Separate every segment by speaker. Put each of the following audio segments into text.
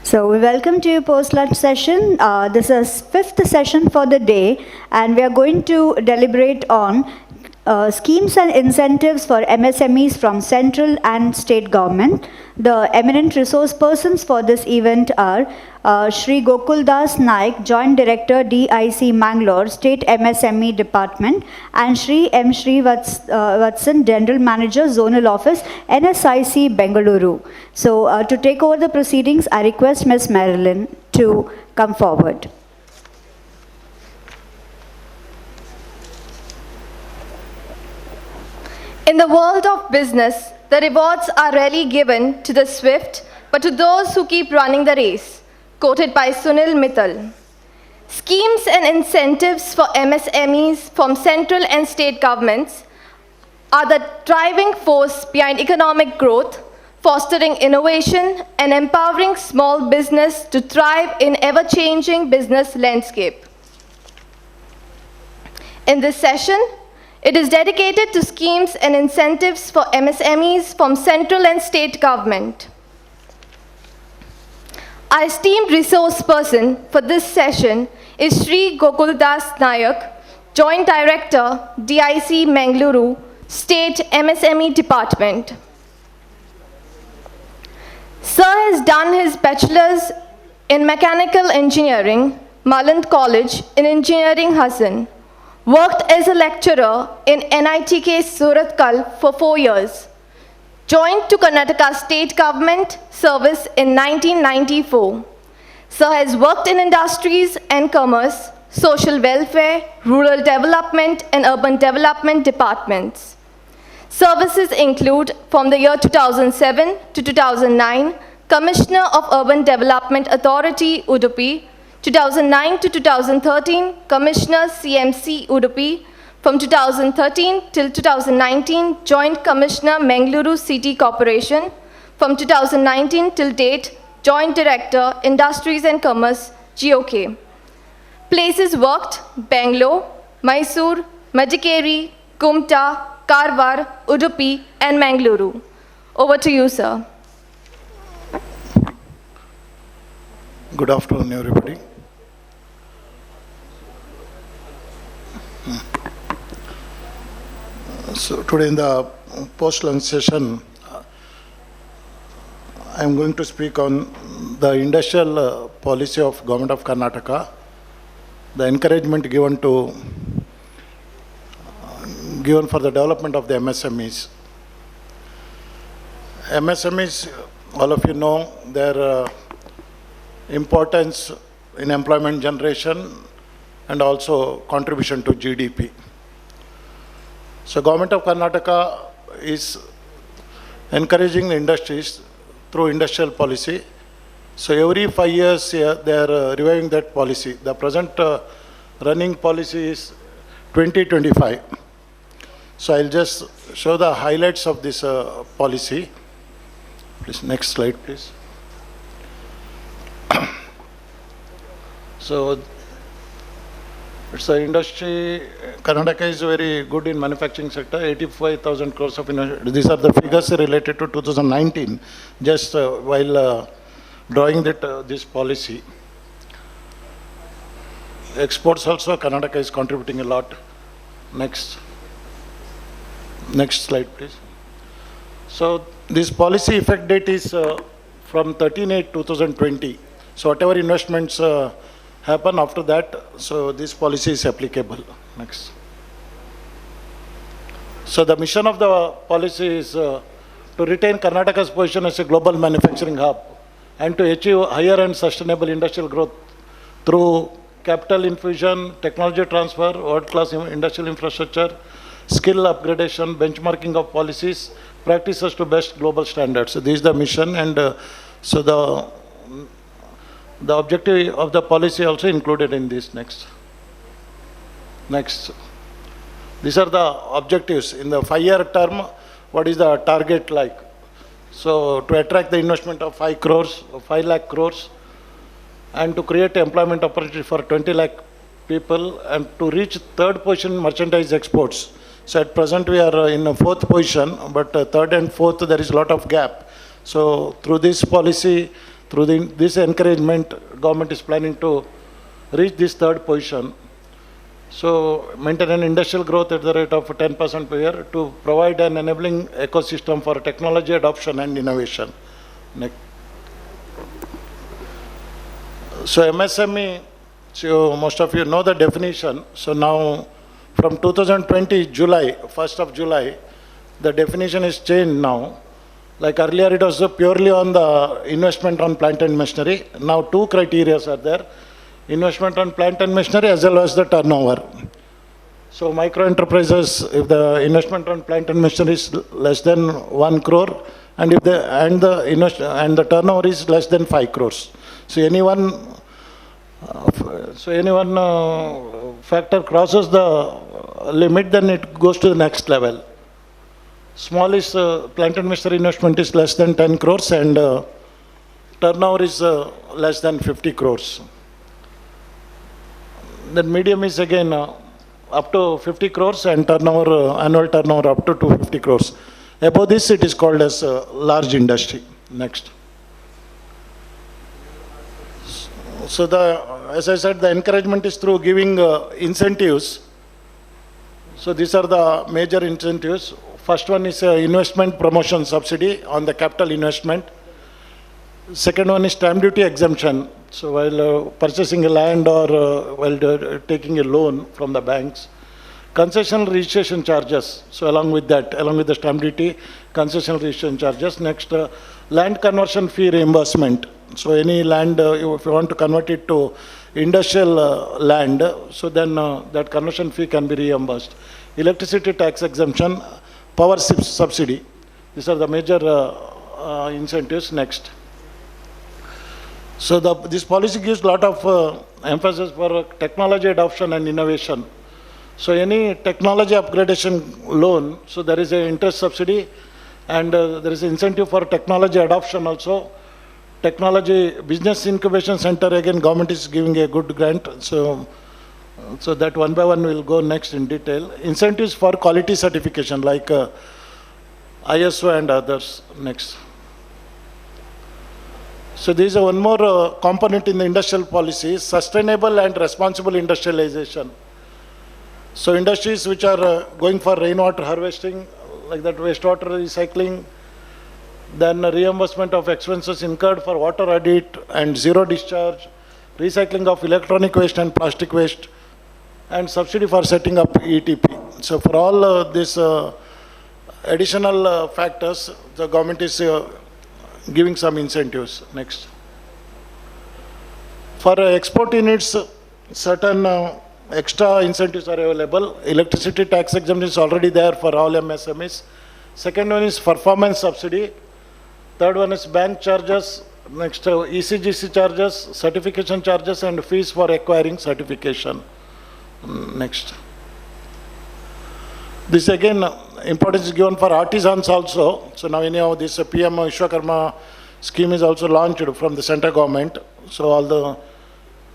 Speaker 1: So we welcome to your post-lunch session. This is fifth session for the day, and we are going to deliberate on schemes and incentives for MSMEs from central and state government. The eminent resource persons for this event are Shri Gokul Das Naik, Joint Director, DIC Mangalore, State MSME Department, and Shri M. Shri Vatsan, General Manager, Zonal Office, NSIC, Bengaluru. So to take over the proceedings, I request Ms. Marilyn to come forward.
Speaker 2: In the world of business, the rewards are rarely given to the swift, but to those who keep running the race. Quoted by Sunil Mittal. Schemes and incentives for MSMEs from central and state governments are the driving force behind economic growth, fostering innovation and empowering small business to thrive in ever-changing business landscape. In this session, it is dedicated to schemes and incentives for MSMEs from central and state government. Our esteemed resource person for this session is Shri Gokul Das Nayak, Joint Director, DIC Mangaluru, State MSME Department. Sir has done his bachelor's in Mechanical Engineering, Maland College in Engineering, Hassan. Worked as a lecturer in NITK Surathkal for 4 years. Joined to Karnataka State Government service in 1994. Sir has worked in industries and commerce, social welfare, rural development and urban development departments. Services include from the year 2007 to 2009, Commissioner of Urban Development Authority, Udupi, 2009 to 2013, Commissioner CMC Udupi. From 2013 till 2019, Joint Commissioner Mangaluru City Corporation. From 2019 till date, Joint Director Industries and Commerce, GOK. Places worked: Bangalore, Mysore, Madikeri, Kumta, Karwar, Udupi, and Mangaluru. Over to you, sir.
Speaker 3: Good afternoon, everybody. So today in the post-lunch session, I am going to speak on the industrial policy of Government of Karnataka, the encouragement given for the development of the MSMEs. MSMEs, all of you know their importance in employment generation and also contribution to GDP. So Government of Karnataka is encouraging the industries through industrial policy. So every 5 years they are reviewing that policy. The present running policy is 2025. So I'll just show the highlights of this policy. Please, next slide, please. So it's the industry. Karnataka is very good in manufacturing sector. 85,000 crores of investment. These are the figures related to 2019. Just while drawing this policy, exports also Karnataka is contributing a lot. Next slide, please. So this policy effect date is from 13/8/2020. So whatever investments happen after that, so this policy is applicable. Next. So the mission of the policy is to retain Karnataka's position as a global manufacturing hub and to achieve higher and sustainable industrial growth through capital infusion, technology transfer, world-class industrial infrastructure, skill upgradation, benchmarking of policies, practices to best global standards. So this is the mission, and so the objective of the policy also included in this. Next. These are the objectives. In the 5-year term, what is the target like? So to attract the investment of 5 lakh crores, and to create employment opportunity for 20 lakh people, and to reach third position in merchandise exports. So at present we are in a fourth position, but third and fourth there is a lot of gap. So through this policy, Through this encouragement, government is planning to reach this third position. So maintain an industrial growth at the rate of 10% per year to provide an enabling ecosystem for technology adoption and innovation. Next. So MSME, so most of you know the definition. So now from 2020 July, 1st of July, the definition is changed now. Like earlier it was purely on the investment on plant and machinery. Now two criteria are there. Investment on plant and machinery as well as the turnover. So micro enterprises, if the investment on plant and machinery is less than 1 crore, and if the turnover is less than 5 crores. So anyone factor crosses the limit, then it goes to the next level. Smallest plant and machinery investment is less than 10 crores and turnover is less than 50 crores. Then medium is again up to 50 crores and turnover, annual turnover up to 250 crores. Above this, it is called as large industry. Next. So as I said, the encouragement is through giving incentives. So these are the major incentives. First one is investment promotion subsidy on the capital investment. Second one is stamp duty exemption. So while purchasing a land or while taking a loan from the banks, concessional registration charges. So along with the stamp duty, concessional registration charges. Next, land conversion fee reimbursement. So any land, if you want to convert it to industrial land, so then that conversion fee can be reimbursed. Electricity tax exemption, power subsidy. These are the major incentives. Next. So this policy gives a lot of emphasis for technology adoption and innovation. So any technology upgradation loan, so there is an interest subsidy and there is an incentive for technology adoption also. Technology business incubation center, again government is giving a good grant. So that one by one will go next in detail. Incentives for quality certification like ISO and others. Next. So there is one more component in the industrial policy, sustainable and responsible industrialization. So industries which are going for rainwater harvesting, like that wastewater recycling, then reimbursement of expenses incurred for water audit and zero discharge, recycling of electronic waste and plastic waste, and subsidy for setting up ETP. So for all these additional factors, the government is giving some incentives. Next. For export units, certain extra incentives are available. Electricity tax exemption is already there for all MSMEs. Second one is performance subsidy. Third one is bank charges. Next, ECGC charges, certification charges, and fees for acquiring certification. Next. This again, importance is given for artisans also. So now anyhow this PM Vishwakarma scheme is also launched from the central government. So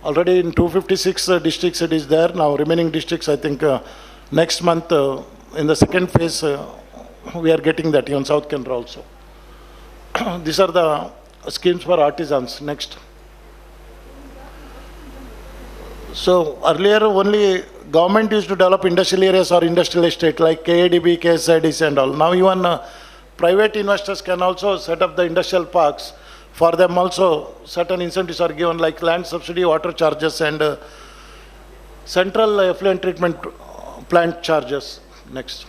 Speaker 3: already in 256 districts it is there. Now remaining districts, I think next month in the second phase we are getting that even South Canara also. These are the schemes for artisans. Next. So earlier only government used to develop industrial areas or industrial estate like KADB, KSIDC and all. Now even private investors can also set up the industrial parks. For them also certain incentives are given like land subsidy, water charges and central effluent treatment plant charges. Next.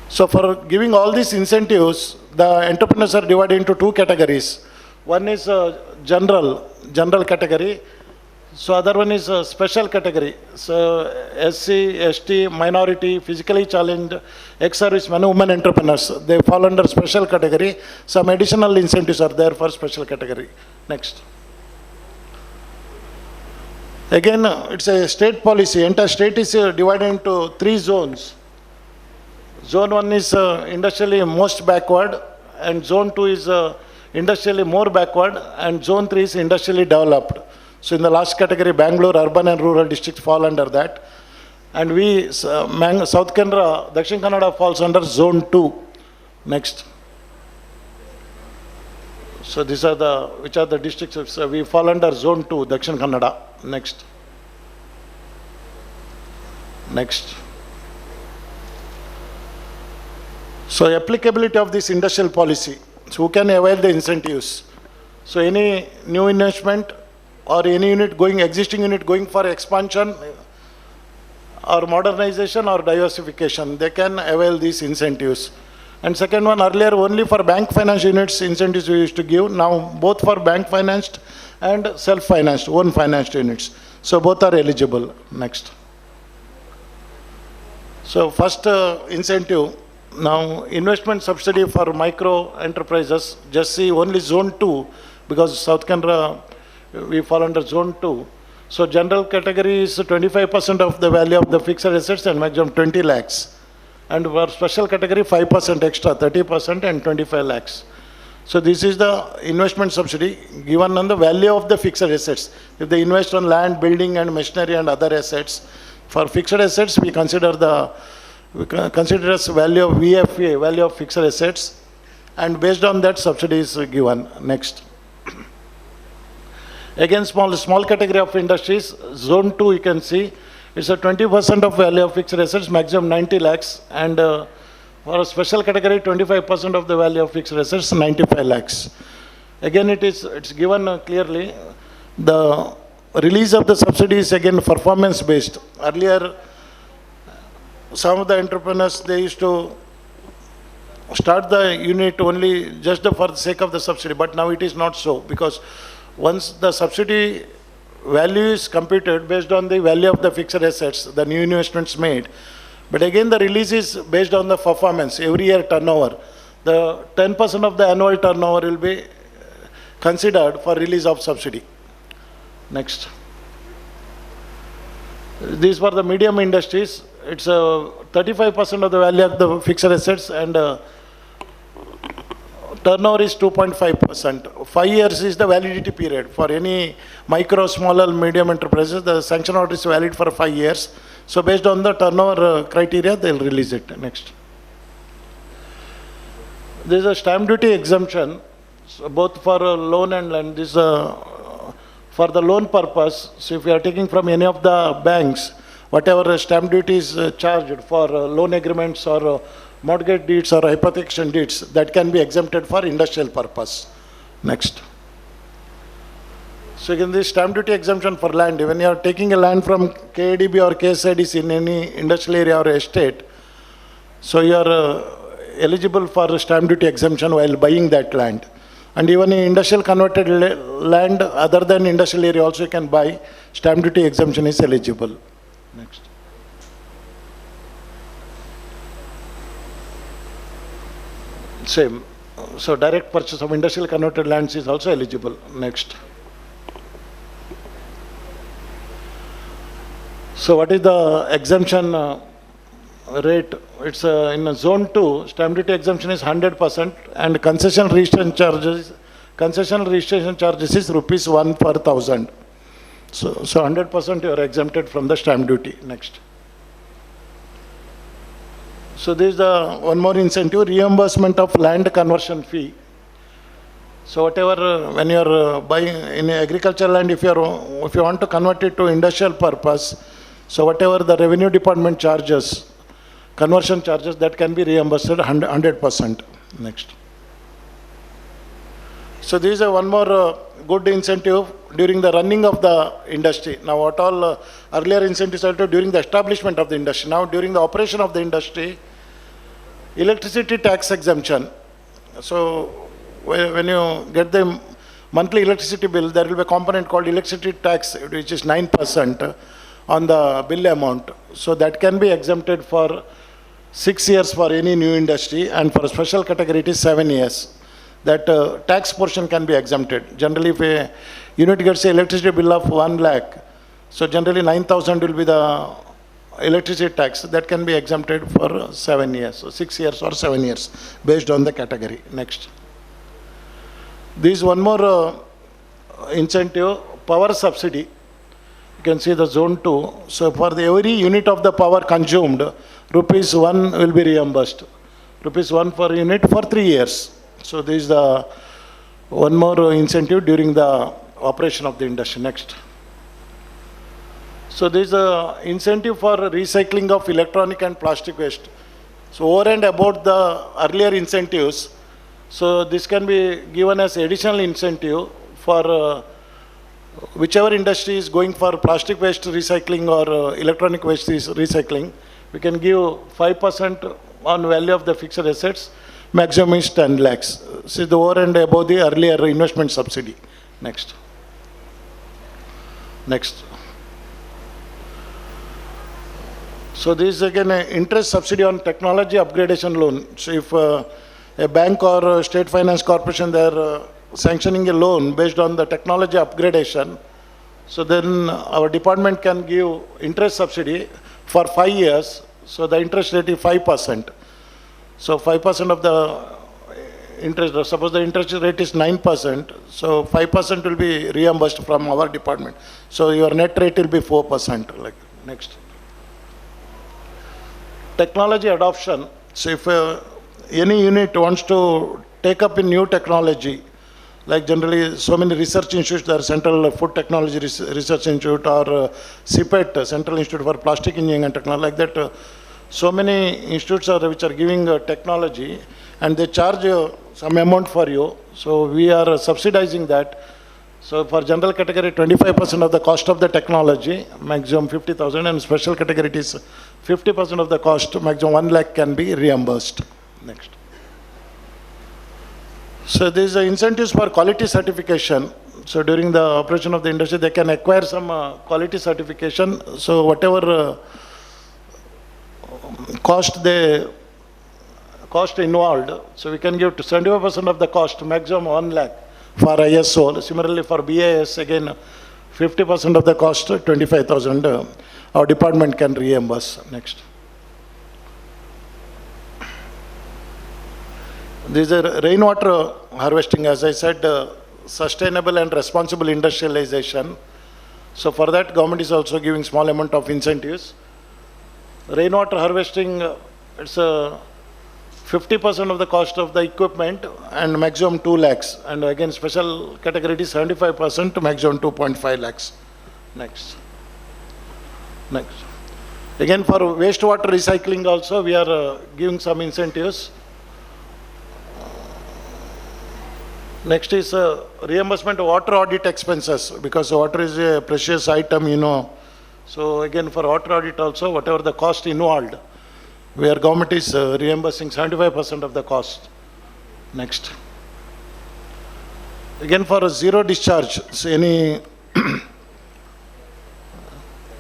Speaker 3: So for giving all these incentives, the entrepreneurs are divided into two categories. One is general category. So other one is a special category. So SC, ST, minority, physically challenged, ex-servicemen, women entrepreneurs. They fall under special category. Some additional incentives are there for special category. Next. Again, it's a state policy. Entire state is divided into 3 zones. Zone 1 is industrially most backward, and Zone 2 is industrially more backward, and Zone 3 is industrially developed. So in the last category, Bangalore, urban and rural districts fall under that. And we, South Canara, Dakshin Kannada falls under Zone 2. Next. So these are which are the districts. So we fall under zone 2, Dakshin Kannada. Next. Next. So applicability of this industrial policy. So who can avail the incentives? So any new investment or any existing unit going for expansion or modernization or diversification, they can avail these incentives. And second one, earlier only for bank finance units incentives we used to give. Now both for bank financed and self-financed, own financed units. So both are eligible. Next. So first incentive, now investment subsidy for micro enterprises, just see only zone 2, because South Canara, we fall under zone 2. So general category is 25% of the value of the fixed assets and maximum 20 lakhs. And for special category, 5% extra, 30% and 25 lakhs. So this is the investment subsidy given on the value of the fixed assets. If they invest on land, building and machinery and other assets, for fixed assets, we consider as value of VFA, value of fixed assets, and based on that subsidy is given. Next. Again, small category of industries, zone 2 you can see, it's a 20% of value of fixed assets, maximum 90 lakhs, and for a special category, 25% of the value of fixed assets, 95 lakhs. Again, it's given clearly, the release of the subsidy is again performance based. Earlier, some of the entrepreneurs, they used to start the unit only just for the sake of the subsidy, but now it is not so, because once the subsidy value is computed based on the value of the fixed assets, the new investments made, but again the release is based on the performance, every year turnover. The 10% of the annual turnover will be considered for release of subsidy. Next. These were the medium industries. It's 35% of the value of the fixed assets, and turnover is 2.5%. 5 years is the validity period. For any micro, small, and medium enterprises, the sanction order is valid for 5 years. So based on the turnover criteria, they'll release it. Next. There is a stamp duty exemption, so both for loan and land. This for the loan purpose. So if you are taking from any of the banks, whatever stamp duty is charged for loan agreements or mortgage deeds or hypothecation deeds, that can be exempted for industrial purpose. Next. So again, this stamp duty exemption for land, when you are taking a land from KADB or KSIDC in any industrial area or estate, so you are eligible for stamp duty exemption while buying that land. And even in industrial converted land, other than industrial area also you can buy, stamp duty exemption is eligible. Next. Same. So direct purchase of industrial converted lands is also eligible. Next. So what is the exemption rate? It's in zone 2, stamp duty exemption is 100%, and concession registration charges is rupees 1 per 1,000. So 100% you are exempted from the stamp duty. Next. So there is one more incentive, reimbursement of land conversion fee. So whatever, when you are buying in agricultural land, if you want to convert it to industrial purpose, so whatever the revenue department charges, conversion charges, that can be reimbursed 100%. Next. So this is one more good incentive during the running of the industry. Now what all earlier incentives are during the establishment of the industry. Now during the operation of the industry, electricity tax exemption. So when you get the monthly electricity bill, there will be a component called electricity tax, which is 9% on the bill amount. So that can be exempted for 6 years for any new industry, and for a special category it is 7 years. That tax portion can be exempted. Generally, if a unit gets an electricity bill of 1 lakh, so generally 9,000 will be the electricity tax. That can be exempted for 7 years, so 6 years or 7 years, based on the category. Next. This is one more incentive, power subsidy. You can see the zone 2. So for every unit of the power consumed, rupees 1 will be reimbursed. Rupees 1 per unit for 3 years. So this is the one more incentive during the operation of the industry. Next. So there is a incentive for recycling of electronic and plastic waste. So over and about the earlier incentives, so this can be given as additional incentive for whichever industry is going for plastic waste recycling or electronic waste recycling. We can give 5% on value of the fixed assets, maximum is 10 lakhs. See the over and above the earlier investment subsidy. Next. Next. So this is again an interest subsidy on technology upgradation loan. So if a bank or a state finance corporation, they are sanctioning a loan based on the technology upgradation, so then our department can give interest subsidy for 5 years. So the interest rate is 5%. So 5% of the interest, suppose the interest rate is 9%, so 5% will be reimbursed from our department. So your net rate will be 4%. Like next. Technology adoption. So if any unit wants to take up a new technology, like generally so many research institutes, there are Central Food Technology Research Institute or CPET, Central Institute for Plastic Engineering and Technology, like that. So many institutes are which are giving technology, and they charge some amount for you. So we are subsidizing that. So for general category, 25% of the cost of the technology, maximum 50,000, and special category it is 50% of the cost, maximum 1 lakh can be reimbursed. Next. So these are incentives for quality certification. So during the operation of the industry, they can acquire some quality certification. So whatever cost involved, so we can give to 75% of the cost, maximum 1 lakh for ISO. Similarly for BAS, again 50% of the cost, 25,000, our department can reimburse. Next. These are rainwater harvesting, as I said, sustainable and responsible industrialization. So for that, government is also giving small amount of incentives. Rainwater harvesting, it's 50% of the cost of the equipment and maximum 2 lakhs. And again, special category is 75% to maximum 2.5 lakhs. Next. Next. Again, for wastewater recycling also, we are giving some incentives. Next is reimbursement of water audit expenses, because water is a precious item, you know. So again, for water audit also, whatever the cost involved, where government is reimbursing 75% of the cost. Next. Again, for a zero discharge, so any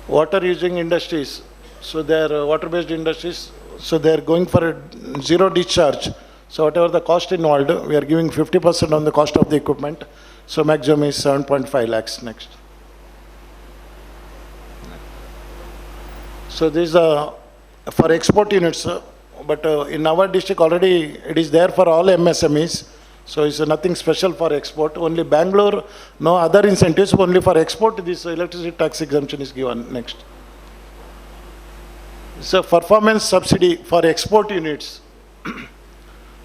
Speaker 3: water using industries, so they are water-based industries, so they are going for a zero discharge. So whatever the cost involved, we are giving 50% on the cost of the equipment. So maximum is 7.5 lakhs. Next. So this is for export units, but in our district already it is there for all MSMEs. So it's nothing special for export. Only Bangalore, no other incentives, only for export this electricity tax exemption is given. Next. So performance subsidy for export units.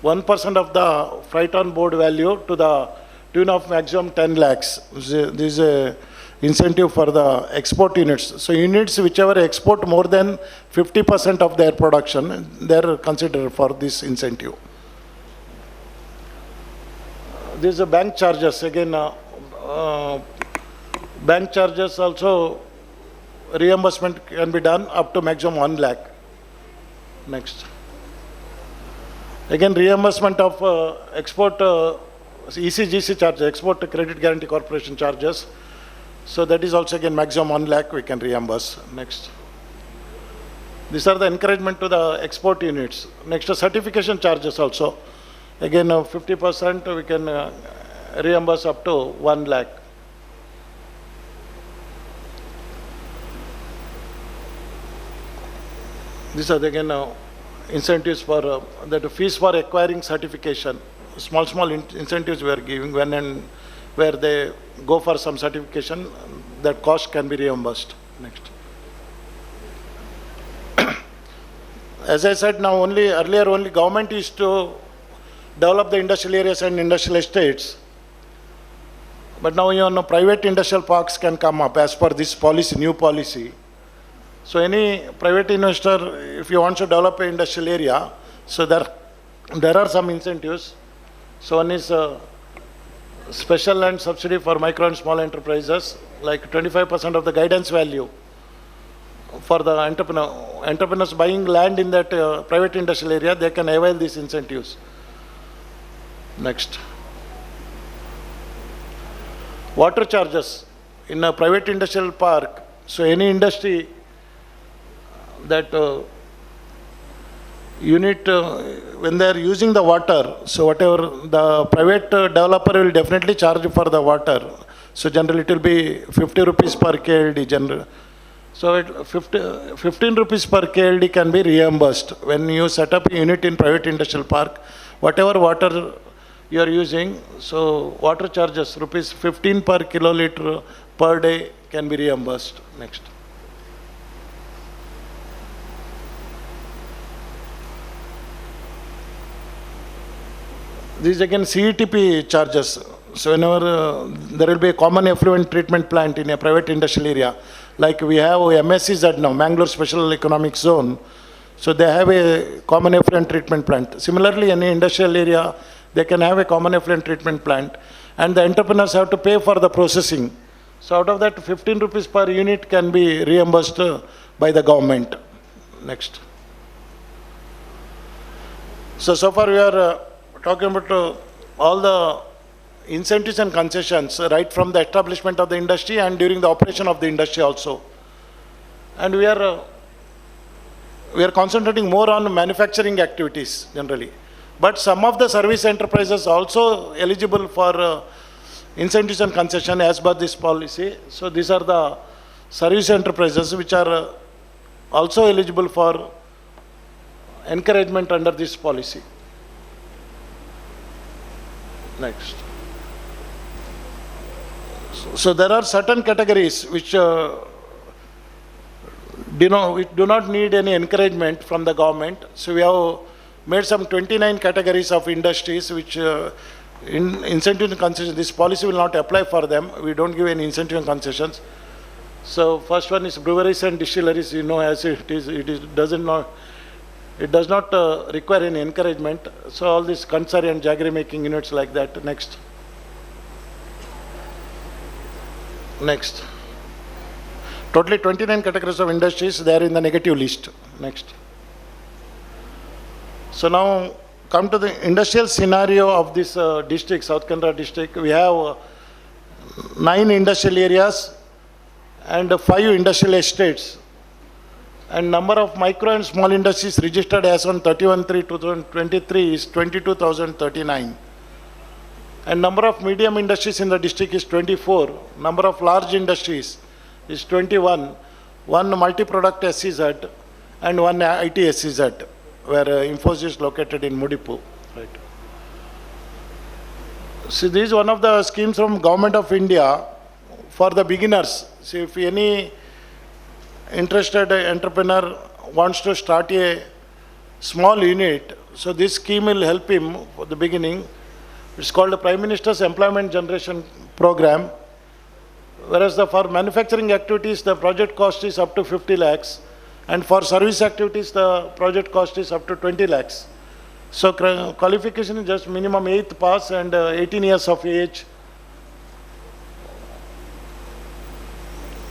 Speaker 3: 1% of the freight on board value to the tune of maximum 10 lakhs. This is a incentive for the export units. So units whichever export more than 50% of their production, they are considered for this incentive. These are bank charges. Again, bank charges also reimbursement can be done up to maximum 1 lakh. Next. Again, reimbursement of export ECGC charges, Export Credit Guarantee Corporation charges. So that is also again maximum 1 lakh we can reimburse. Next. These are the encouragement to the export units. Next, certification charges also. Again, 50% we can reimburse up to 1 lakh. These are again incentives for that fees for acquiring certification. Small incentives we are giving when and where they go for some certification, that cost can be reimbursed. Next. As I said, now earlier only government is to develop the industrial areas and industrial estates. But now, private industrial parks can come up as per this policy, new policy. So any private investor, if you want to develop an industrial area, so there are some incentives. So one is special land subsidy for micro and small enterprises, like 25% of the guidance value for the entrepreneurs buying land in that private industrial area, they can avail these incentives. Next. Water charges in a private industrial park. So any industry that unit, when they are using the water, so whatever the private developer will definitely charge for the water. So generally it will be 50 rupees per KLD general. So 15 rupees per KLD can be reimbursed. When you set up a unit in private industrial park, whatever water you are using, so water charges rupees 15 per kiloliter per day can be reimbursed. Next. These again CETP charges. So whenever there will be a common effluent treatment plant in a private industrial area, like we have MSEZ now, Mangalore Special Economic Zone. So they have a common effluent treatment plant. Similarly, any industrial area, they can have a common effluent treatment plant, and the entrepreneurs have to pay for the processing. So out of that, 15 rupees per unit can be reimbursed by the government. Next. So far we are talking about all the incentives and concessions right from the establishment of the industry and during the operation of the industry also. And we are concentrating more on manufacturing activities generally. But some of the service enterprises also eligible for incentives and concession as per this policy. So these are the service enterprises which are also eligible for encouragement under this policy. Next. So there are certain categories which do not need any encouragement from the government. So we have made some 29 categories of industries which in incentive and concession, this policy will not apply for them. We don't give any incentive and concessions. So first one is breweries and distilleries, as it does not require any encouragement. So all these Kansari and jaggery making units like that. Next. Next. Totally 29 categories of industries, they are in the negative list. Next. So now come to the industrial scenario of this district, South Kannada district. We have 9 industrial areas and 5 industrial estates. And number of micro and small industries registered as on 31/3/2023 is 22,039. And number of medium industries in the district is 24. Number of large industries is 21. 1 multi-product SEZ and 1 IT SEZ, where Infosys is located in Mudipu. Right. See, this is one of the schemes from Government of India for the beginners. See, if any interested entrepreneur wants to start a small unit, so this scheme will help him for the beginning. It's called the Prime Minister's Employment Generation Program, whereas for manufacturing activities, the project cost is up to 50 lakhs, and for service activities, the project cost is up to 20 lakhs. So qualification is just minimum 8th pass and 18 years of age.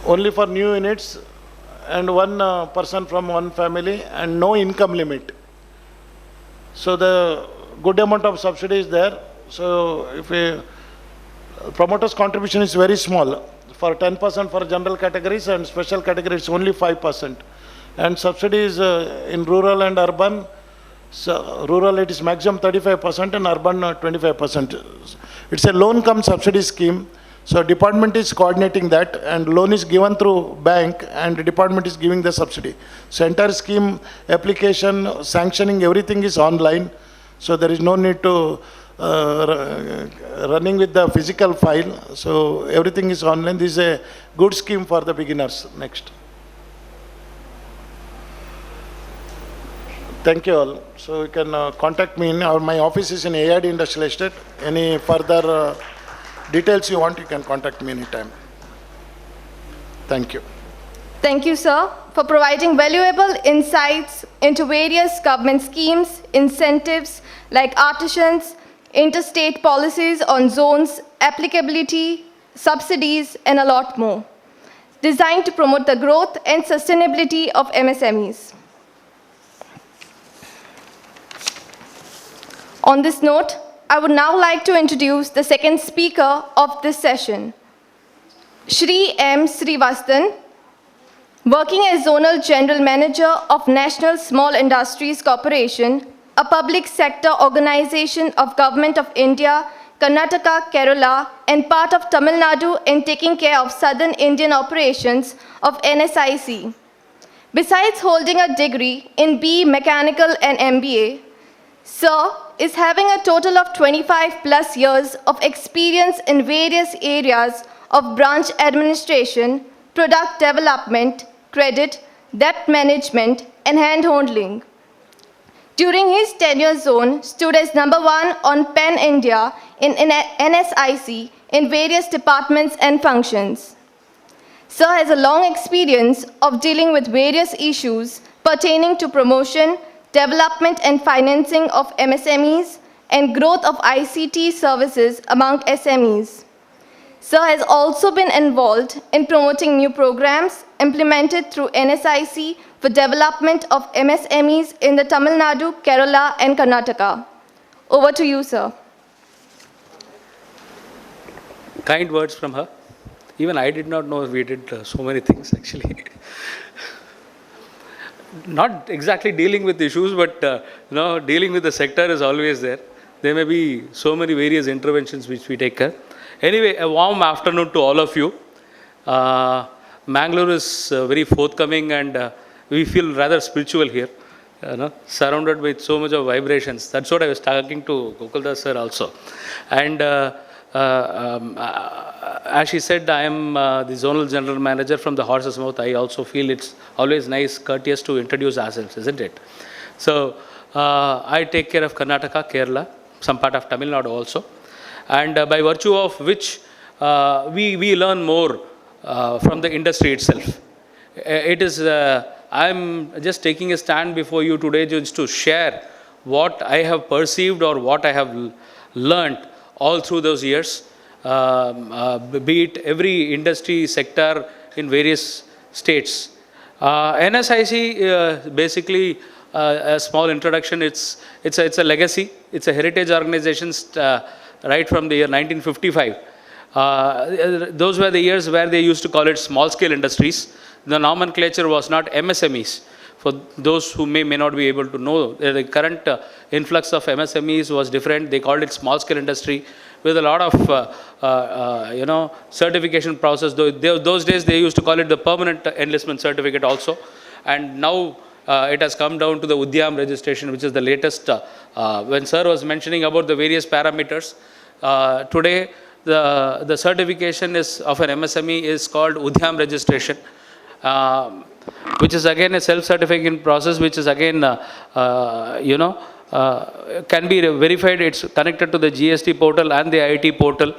Speaker 3: Only for new units, and 1 person from 1 family, and no income limit. So the good amount of subsidy is there. So if a promoter's contribution is very small, for 10% for general categories and special categories only 5%. And subsidy is in rural and urban. So rural it is maximum 35% and urban 25%. It's a loan cum subsidy scheme. So department is coordinating that, and loan is given through bank and the department is giving the subsidy. So entire scheme, application, sanctioning, everything is online. So there is no need to running with the physical file. So everything is online. This is a good scheme for the beginners. Next. Thank you all. So you can contact me. My office is in AID Industrial Estate. Any further Details you want, you can contact me anytime. Thank you.
Speaker 2: Thank you, sir, for providing valuable insights into various government schemes, incentives like artisans, interstate policies on zones, applicability, subsidies, and a lot more, designed to promote the growth and sustainability of MSMEs. On this note, I would now like to introduce the second speaker of this session, Shri M. Srivasthan, working as Zonal General Manager of National Small Industries Corporation, a public sector organization of Government of India, Karnataka, Kerala, and part of Tamil Nadu in taking care of Southern Indian operations of NSIC. Besides holding a degree in BE Mechanical and MBA, Sir is having a total of 25 plus years of experience in various areas of branch administration, product development, credit, debt management, and hand-holding. During his tenure, Zone stood as #1 on PAN India in NSIC in various departments and functions. Sir has a long experience of dealing with various issues pertaining to promotion, development and financing of MSMEs, and growth of ICT services among SMEs. Sir has also been involved in promoting new programs implemented through NSIC for development of MSMEs in the Tamil Nadu, Kerala, and Karnataka. Over to you, sir.
Speaker 4: Kind words from her. Even I did not know we did so many things, actually. Not exactly dealing with issues, but dealing with the sector is always there. There may be so many various interventions which we take care. Anyway, a warm afternoon to all of you. Mangalore is very forthcoming, and we feel rather spiritual here, surrounded with so much of vibrations. That's what I was talking to Gokuldas sir also. And as she said, I am the Zonal General Manager from the horse's mouth. I also feel it's always nice, courteous to introduce ourselves, isn't it? So, I take care of Karnataka, Kerala, some part of Tamil Nadu also. And by virtue of which we learn more from the industry itself. It is, I'm just taking a stand before you today just to share what I have perceived or what I have learned all through those years, be it every industry sector in various states. NSIC, basically, a small introduction, it's a legacy, it's a heritage organization right from the year 1955. Those were the years where they used to call it small-scale industries. The nomenclature was not MSMEs. For those who may not be able to know, the current influx of MSMEs was different. They called it small-scale industry with a lot of, certification process. Those days, they used to call it the permanent enlistment certificate also. And now, it has come down to the Udyam registration, which is the latest. When sir was mentioning about the various parameters, today, the certification is of an MSME is called Udyam registration. Which is again a self-certification process, which is again, can be verified. It's connected to the GST portal and the IIT portal.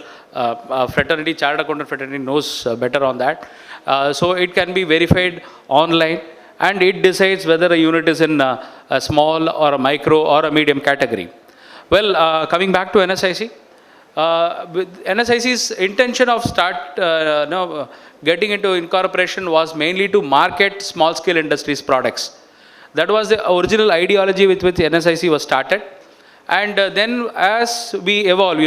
Speaker 4: Fraternity, Chartered Accountant Fraternity knows better on that. So it can be verified online, and it decides whether a unit is in a small or a micro or a medium category. Well, coming back to NSIC, with NSIC's intention of getting into incorporation was mainly to market small-scale industries products. That was the original ideology with which NSIC was started. And then as we evolve,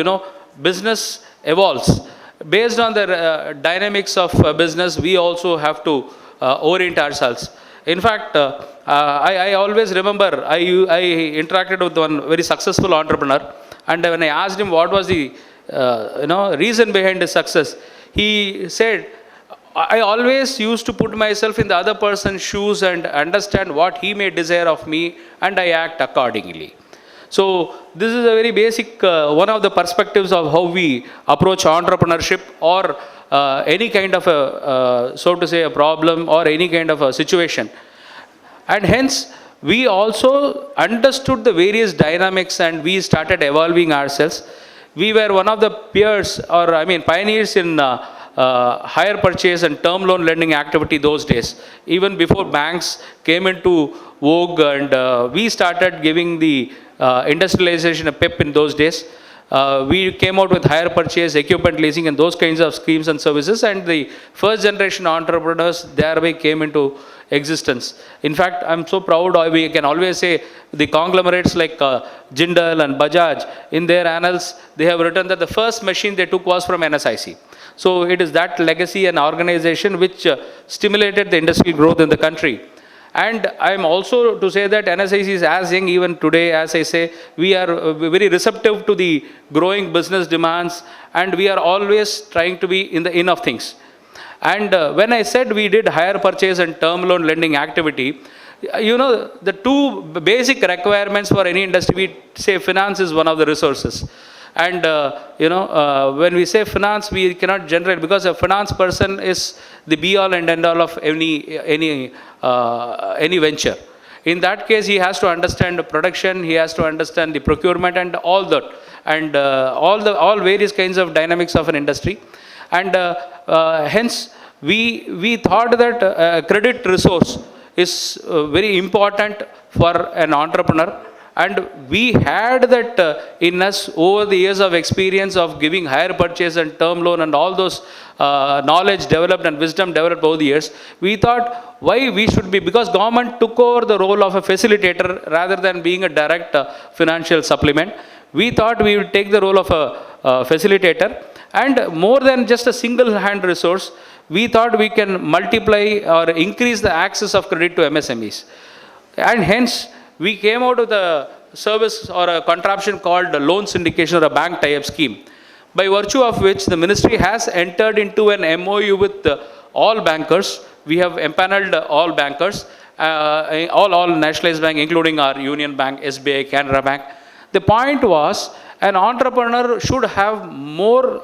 Speaker 4: business evolves. Based on the dynamics of business, we also have to orient ourselves. In fact, I always remember, I interacted with one very successful entrepreneur, and when I asked him what was the reason behind his success, he said, I always used to put myself in the other person's shoes and understand what he may desire of me, and I act accordingly. So this is a very basic, one of the perspectives of how we approach entrepreneurship or any kind of a, so to say, a problem or any kind of a situation. And hence, we also understood the various dynamics and we started evolving ourselves. we were one of the peers, or I mean pioneers in hire purchase and term loan lending activity those days. Even before banks came into vogue, and we started giving the industrialization a pep in those days. We came out with hire purchase, equipment leasing, and those kinds of schemes and services, and the first generation entrepreneurs thereby came into existence. In fact, I'm so proud, we can always say the conglomerates like Jindal and Bajaj, in their annals, they have written that the first machine they took was from NSIC. So it is that legacy and organization which stimulated the industrial growth in the country. And I'm also to say that NSIC is as young even today, as I say, we are very receptive to the growing business demands, and we are always trying to be in the in of things. And when I said we did hire purchase and term loan lending activity, you know, the two basic requirements for any industry, we say finance is one of the resources. And when we say finance, we cannot generate, because a finance person is the be all and end all of any venture. In that case, he has to understand the production, he has to understand the procurement and all that, and all various kinds of dynamics of an industry. And hence, we thought that credit resource is very important for an entrepreneur. And we had that in us over the years of experience of giving hire purchase and term loan and all those knowledge developed and wisdom developed over the years. We thought why we should be, because government took over the role of a facilitator rather than being a direct financial supplement. We thought we would take the role of a facilitator, and more than just a single hand resource, we thought we can multiply or increase the access of credit to MSMEs. And hence, we came out with a service or a contraption called a loan syndication or a bank tie-up scheme, by virtue of which the ministry has entered into an MOU with all bankers. We have empaneled all bankers, all nationalized banks, including our Union Bank, SBI, Canara Bank. The point was, an entrepreneur should have more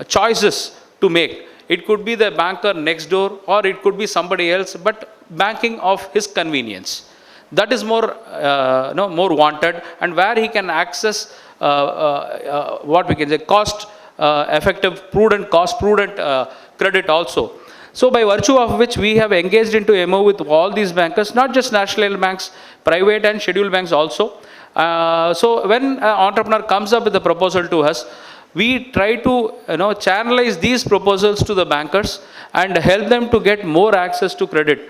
Speaker 4: choices to make. It could be the banker next door, or it could be somebody else, but banking of his convenience. That is more wanted, and where he can access what we can say cost effective, prudent credit also. So by virtue of which we have engaged into MO with all these bankers, not just national banks, private and scheduled banks also. So when an entrepreneur comes up with a proposal to us, we try to channelize these proposals to the bankers and help them to get more access to credit,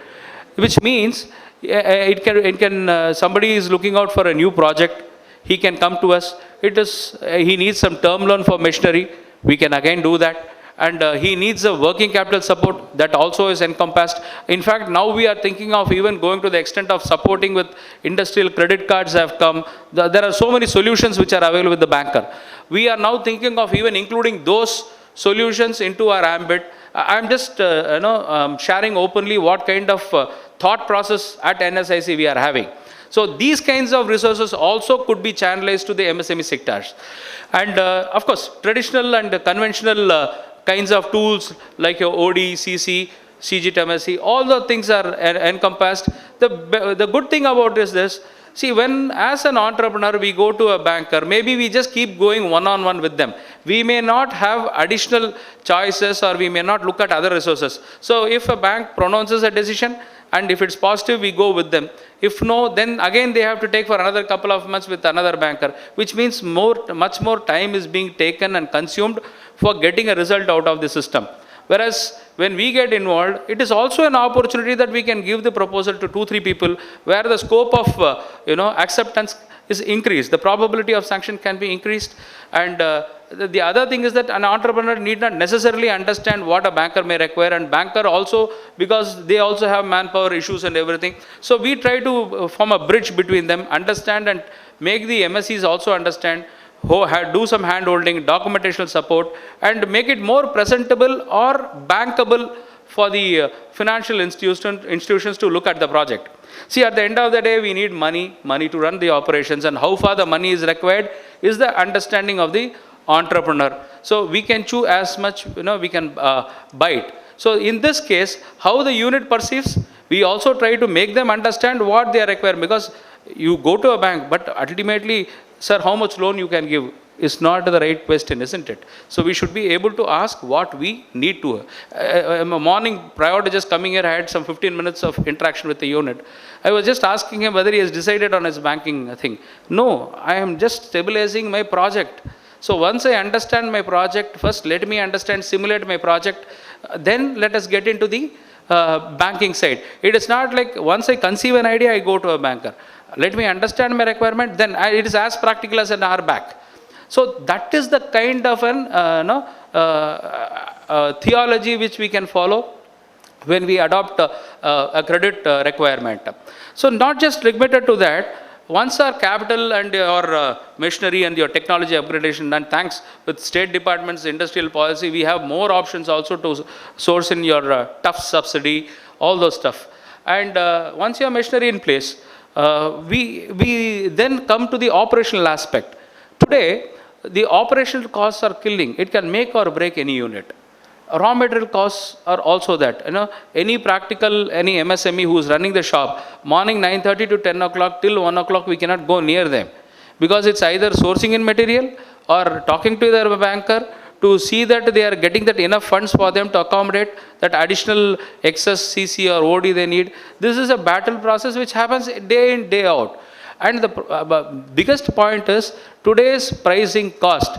Speaker 4: which means somebody is looking out for a new project, he can come to us. He needs some term loan for machinery, we can again do that. And he needs a working capital support, that also is encompassed. In fact, now we are thinking of even going to the extent of supporting with industrial credit cards have come. There are so many solutions which are available with the banker. We are now thinking of even including those solutions into our ambit. I'm just sharing openly what kind of thought process at NSIC we are having. So these kinds of resources also could be channelized to the MSME sectors. And of course, traditional and conventional kinds of tools like your OD, CC, CGT, MSC, all the things are encompassed. The good thing about this, see, when as an entrepreneur we go to a banker, maybe we just keep going one-on-one with them. We may not have additional choices, or we may not look at other resources. So if a bank pronounces a decision, and if it's positive, we go with them. If no, then again they have to take for another couple of months with another banker, which means much more time is being taken and consumed for getting a result out of the system. Whereas when we get involved, it is also an opportunity that we can give the proposal to 2-3 people, where the scope of acceptance is increased. The probability of sanction can be increased. And the other thing is that an entrepreneur need not necessarily understand what a banker may require, and banker also, because they also have manpower issues and everything. So we try to form a bridge between them, understand, and make the MSCs also understand, do some hand-holding, documentational support, and make it more presentable or bankable for the financial institutions to look at the project. See, at the end of the day, we need money to run the operations, and how far the money is required is the understanding of the entrepreneur. So we can chew as much, we can bite. So in this case, how the unit perceives, we also try to make them understand what they are required, because you go to a bank, but ultimately sir, how much loan you can give? Is not the right question, isn't it? So we should be able to ask what we need to. Morning, prior to just coming here, I had some 15 minutes of interaction with the unit. I was just asking him whether he has decided on his banking thing. No, I am just stabilizing my project. So once I understand my project, first let me understand, simulate my project, then let us get into the banking side. It is not like once I conceive an idea, I go to a banker. Let me understand my requirement, then it is as practical as an hour back. So that is the kind of an theology which we can follow when we adopt a credit requirement. So not just limited to that, once our capital and your machinery and your technology upgradation, and thanks with state department's industrial policy, we have more options also to source in your tough subsidy, all those stuff. And once your machinery in place, we then come to the operational aspect. Today, the operational costs are killing. It can make or break any unit. Raw material costs are also that. Any practical, any MSME who is running the shop, morning 9:30 to 10 o'clock till 1 o'clock, we cannot go near them. Because it's either sourcing in material or talking to their banker to see that they are getting that enough funds for them to accommodate that additional excess CC or OD they need. This is a battle process which happens day in, day out. And the biggest point is today's pricing cost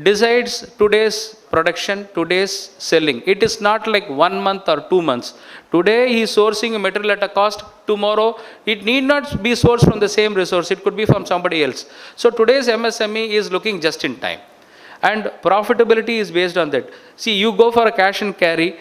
Speaker 4: decides today's production, today's selling. It is not like 1 month or 2 months. Today he is sourcing a material at a cost. Tomorrow it need not be sourced from the same resource. It could be from somebody else. So today's MSME is looking just in time. And profitability is based on that. See, you go for a cash and carry,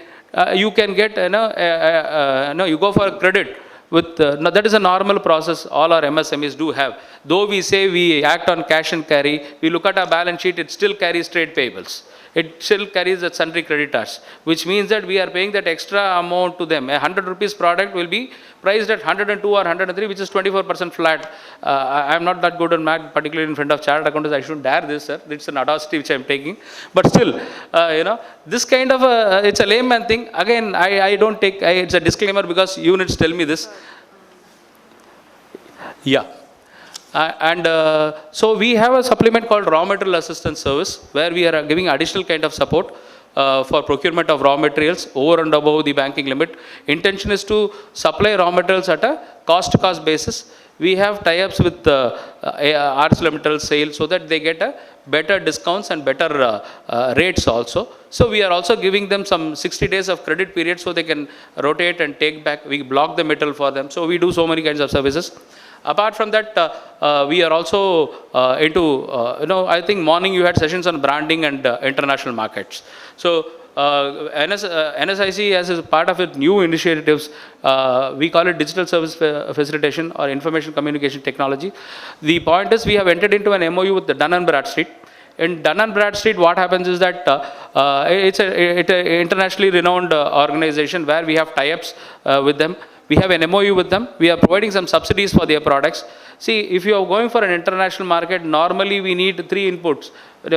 Speaker 4: you can get, you go for a credit. That is a normal process all our MSMEs do have. Though we say we act on cash and carry, we look at our balance sheet, it still carries trade payables. It still carries the sundry creditors, which means that we are paying that extra amount to them. A 100 rupees product will be priced at 102 or 103, which is 24% flat. I am not that good on math, particularly in front of chartered accountants. I shouldn't dare this, sir. It's an audacity which I am taking. But still, this kind of it's a layman thing. Again, I don't take, it's a disclaimer because units tell me this. Yeah. So we have a supplement called Raw Material Assistance Service, where we are giving additional kind of support for procurement of raw materials over and above the banking limit. Intention is to supply raw materials at a cost-to-cost basis. We have tie-ups with ArcelorMittal sale so that they get a better discounts and better rates also. So we are also giving them some 60 days of credit period so they can rotate and take back. We block the metal for them. So we do so many kinds of services. Apart from that, we are also into, I think morning you had sessions on branding and international markets. So NSIC, as a part of its new initiatives, we call it digital service facilitation or information communication technology. The point is we have entered into an MOU with the Dun & Bradstreet. In Dun & Bradstreet, what happens is that it's an internationally renowned organization where we have tie-ups with them. We have an MOU with them. We are providing some subsidies for their products. See, if you are going for an international market, normally we need 3 inputs.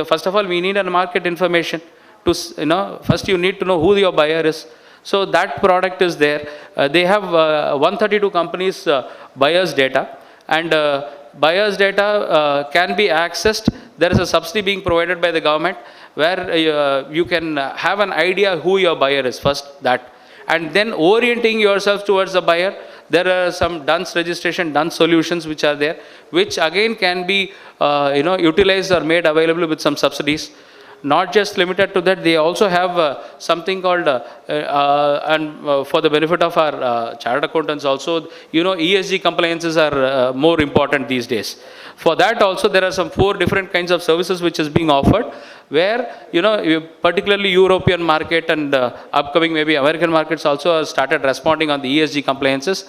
Speaker 4: First of all, we need a market information. First you need to know who your buyer is. So that product is there. They have 132 companies' buyers data. And buyers data can be accessed. There is a subsidy being provided by the government where you can have an idea who your buyer is first, that. And then orienting yourself towards the buyer. There are some DUNS registration, DUNS solutions which are there, which again can be utilized or made available with some subsidies. Not just limited to that, they also have something called, for the benefit of our chartered accountants also, ESG compliances are more important these days. For that also, there are some 4 different kinds of services which is being offered, where, particularly European market and upcoming maybe American markets also have started responding on the ESG compliances.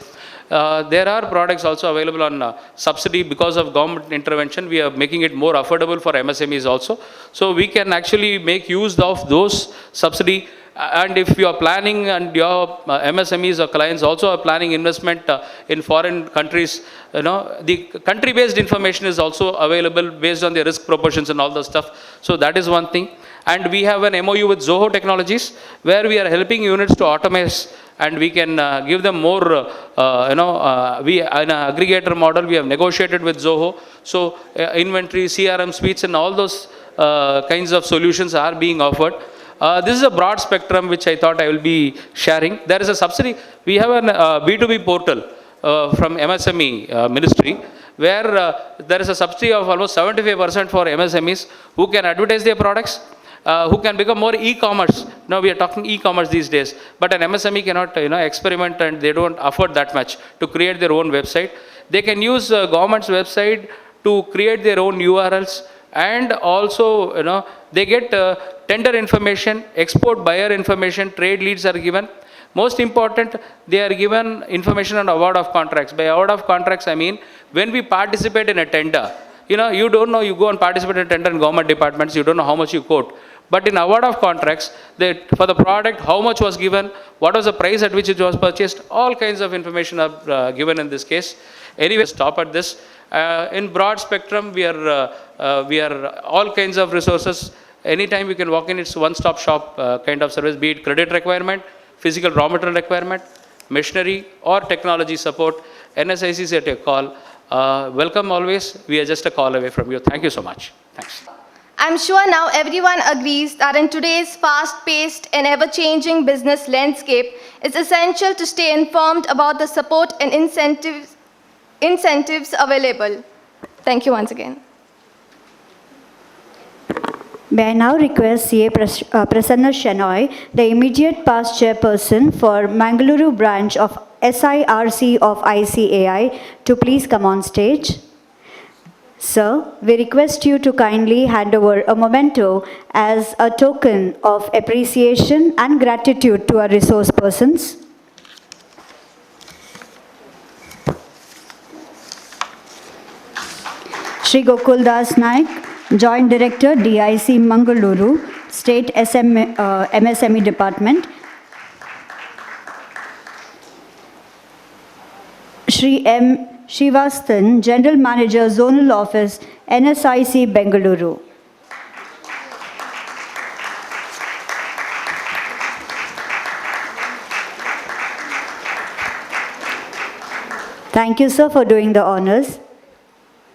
Speaker 4: There are products also available on subsidy because of government intervention. We are making it more affordable for MSMEs also. So we can actually make use of those subsidy. And if you are planning and your MSMEs or clients also are planning investment in foreign countries, the country-based information is also available based on the risk proportions and all the stuff. So that is one thing. And we have an MOU with Zoho Technologies, where we are helping units to automate and we can give them more, we, in an aggregator model, we have negotiated with Zoho. So inventory, CRM suites and all those kinds of solutions are being offered. This is a broad spectrum which I thought I will be sharing. There is a subsidy. We have an B2B portal from MSME ministry, where there is a subsidy of almost 75% for MSMEs who can advertise their products, who can become more e-commerce. Now we are talking e-commerce these days, but an MSME cannot experiment, and they don't afford that much to create their own website. They can use government's website to create their own URLs, and also they get tender information, export buyer information, trade leads are given. Most important, they are given information on award of contracts. By award of contracts, I mean when we participate in a tender, you don't know, you go and participate in a tender in government departments, you don't know how much you quote. But in award of contracts, for the product, how much was given, what was the price at which it was purchased, all kinds of information are given in this case. Anyway, stop at this. In broad spectrum, we are all kinds of resources. Anytime you can walk in, it's one-stop shop kind of service, be it credit requirement, physical raw material requirement, machinery or technology support. NSIC is at your call. Welcome always. We are just a call away from you. Thank you so much. Thanks.
Speaker 2: I'm sure now everyone agrees that in today's fast-paced and ever-changing business landscape, it's essential to stay informed about the support and incentives available. Thank you once again.
Speaker 1: May I now request CA Prasanna Shenoy, the immediate past chairperson for Mangaluru branch of SIRC of ICAI, to please come on stage. Sir, we request you to kindly hand over a memento as a token of appreciation and gratitude to our resource persons. Shri Gokul Das Naik, Joint Director, DIC Mangaluru, State MSME Department. Shri M. Shivastan, General Manager, Zonal Office, NSIC Bengaluru. Thank you, sir, for doing the honors.